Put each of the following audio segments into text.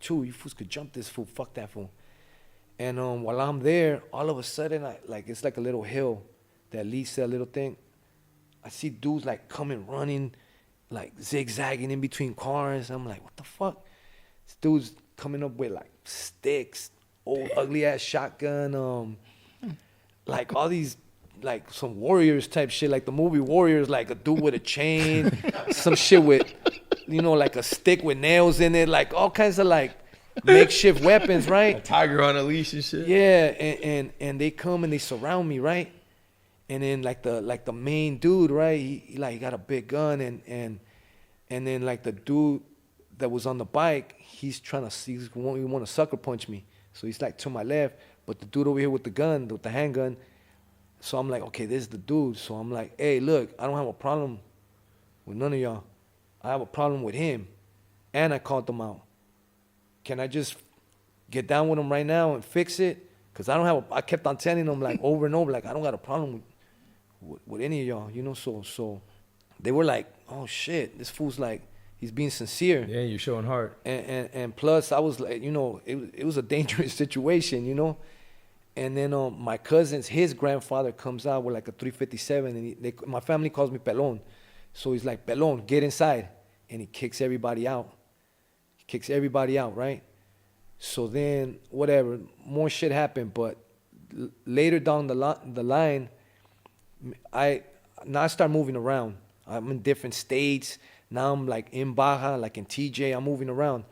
too. You fools could jump this fool. Fuck that fool. And while I'm there, all of a sudden, it's like a little hill that leads to that little thing. I see dudes like coming running, like zigzagging in between cars. I'm like, what the fuck? This dude's coming up with like sticks, old ugly ass shotgun, like all these, like some Warriors type shit, like the movie Warriors, like a dude with a chain, some shit with, like a stick with nails in it, like all kinds of like makeshift weapons, right? A tiger on a leash and shit. Yeah, and they come and they surround me, right? And then like the main dude, right? He got a big gun, and then like the dude that was on the bike, he want to sucker punch me, so he's like to my left, but the dude over here with the handgun. So I'm like, okay, this is the dude. So I'm like, hey, look, I don't have a problem with none of y'all. I have a problem with him, and I called them out. Can I just get down with him right now and fix it? Cause I kept on telling them like over and over, like I don't got a problem with any of y'all, So they were like, oh shit, this fool's like, he's being sincere. Yeah, you're showing heart. And plus I was like, it was a dangerous situation, And then my cousin's, his grandfather comes out with like a 357, and my family calls me Pelon. So he's like, Pelon, get inside. And he kicks everybody out. Right? So then, whatever, more shit happened. But later down the line, I start moving around. I'm in different states. Now I'm like in Baja, like in TJ, I'm moving around.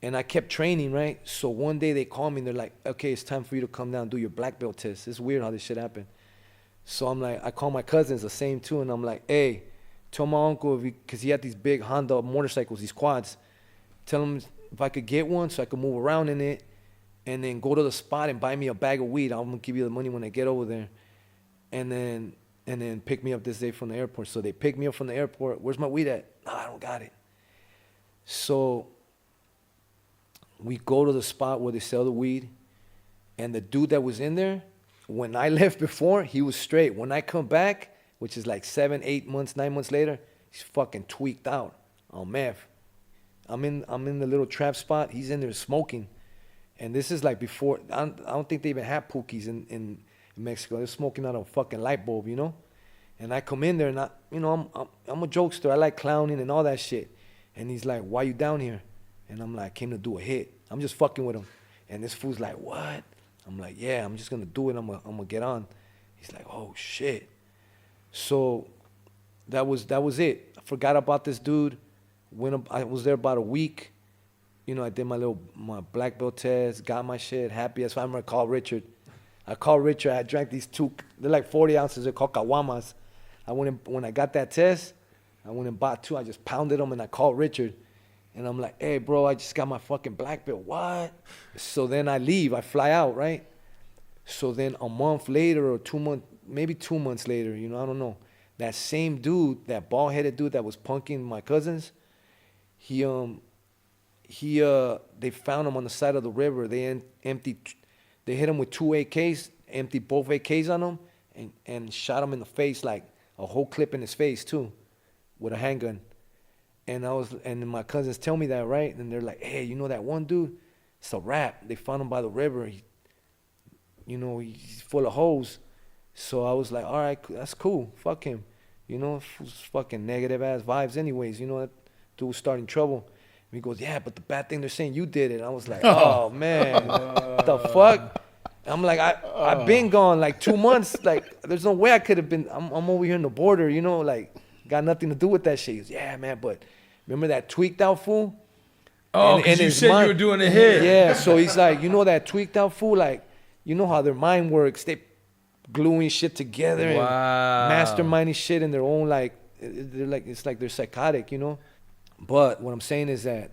And I kept training, right? So one day they call me and they're like, okay, it's time for you to come down and do your black belt test. It's weird how this shit happened. So I'm like, I call my cousins the same too. And I'm like, hey, tell my uncle, because he had these big Honda motorcycles, these quads. Tell him if I could get one so I could move around in it, and then go to the spot and buy me a bag of weed. I'm going to give you the money when I get over there. And then pick me up this day from the airport. So they pick me up from the airport. Where's my weed at? No, I don't got it. So we go to the spot where they sell the weed, and the dude that was in there, when I left before, he was straight. When I come back, which is like 7, 8 months, 9 months later, he's fucking tweaked out on meth. I'm in the little trap spot. He's in there smoking, and this is like before. I don't think they even had pookies in Mexico. They're smoking out of a fucking light bulb, And I come in there, and I'm a jokester. I like clowning and all that shit. And he's like, "Why you down here?" And I'm like, I came to do a hit. I'm just fucking with him. And this fool's like, what? I'm like, yeah, I'm just going to do it. I'm gonna get on. He's like, oh, shit. So that was it. I forgot about this dude. I was there about a week. I did my black belt test, got my shit, happy as fuck. I'm going to call Richard. I drank these two. They're like 40 ounces. They're called caguamas. When I got that test, I went and bought two. I just pounded them, and I called Richard. And I'm like, hey, bro, I just got my fucking black belt. What? So then I leave. I fly out, right? So then a month later or 2 months, maybe 2 months later, I don't know. That same dude, that bald-headed dude that was punking my cousins, they found him on the side of the river. They hit him with 2 AKs, emptied both AKs on him, and shot him in the face, like a whole clip in his face too, with a handgun. And my cousins tell me that, right? And they're like, hey, that one dude? It's a rap. They found him by the river. He's full of hoes. So I was like, all right, that's cool. Fuck him. Fucking negative ass vibes anyways. That dude was starting trouble. And he goes, yeah, but the bad thing, they're saying you did it. And I was like, oh man, what the fuck? I'm like, I've been gone like 2 months. Like, there's no way I could have been. I'm over here in the border, like, got nothing to do with that shit. He goes, yeah, man, but remember that tweaked out fool? Oh, because you said you were doing a hit. Yeah, so he's like, that tweaked out fool? Like, how their mind works. They gluing shit together and masterminding shit in their own, like, it's like they're psychotic, But what I'm saying is that,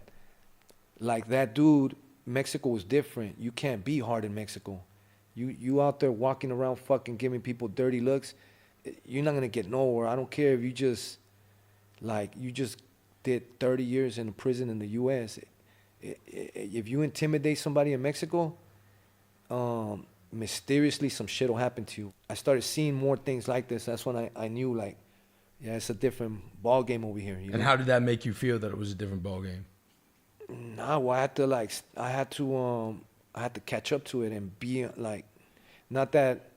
like, that dude, Mexico was different. You can't be hard in Mexico. You out there walking around fucking giving people dirty looks, you're not going to get nowhere. I don't care if you just did 30 years in prison in the U.S. If you intimidate somebody in Mexico, mysteriously some shit will happen to you. I started seeing more things like this. That's when I knew, like, yeah, it's a different ball game over here. And how did that make you feel that it was a different ball game? Nah, well, I had to catch up to it and be like, not that,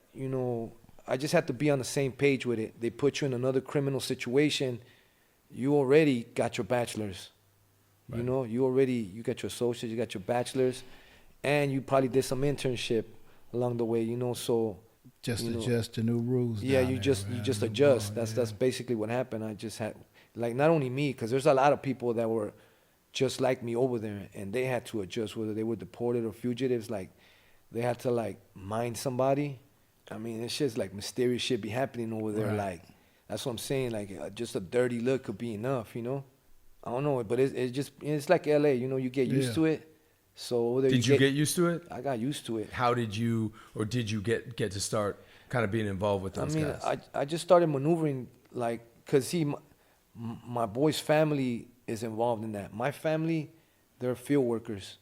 I just had to be on the same page with it. They put you in another criminal situation. You already got your bachelor's. Right. You got your associates, you got your bachelor's, and you probably did some internship along the way, so. Just adjust to new rules. Yeah, down you there, just right? you just New adjust. ball, That's basically what happened. I just had, like, not only me, because there's a lot of people that were just like me over there, and they had to adjust, whether they were deported or fugitives. Like, they had to, like, mind somebody. I mean, it's just like mysterious shit be happening over there. Right. Like, that's what I'm saying. Like, just a dirty look could be enough. I don't know, but it's like LA. You get used Yeah. to it. So whether Did you get used to it? I got used to it. How did you, or did you get to start kind of being involved with those guys? I just started maneuvering, like, because see, my boy's family is involved in that. My family, they're field workers.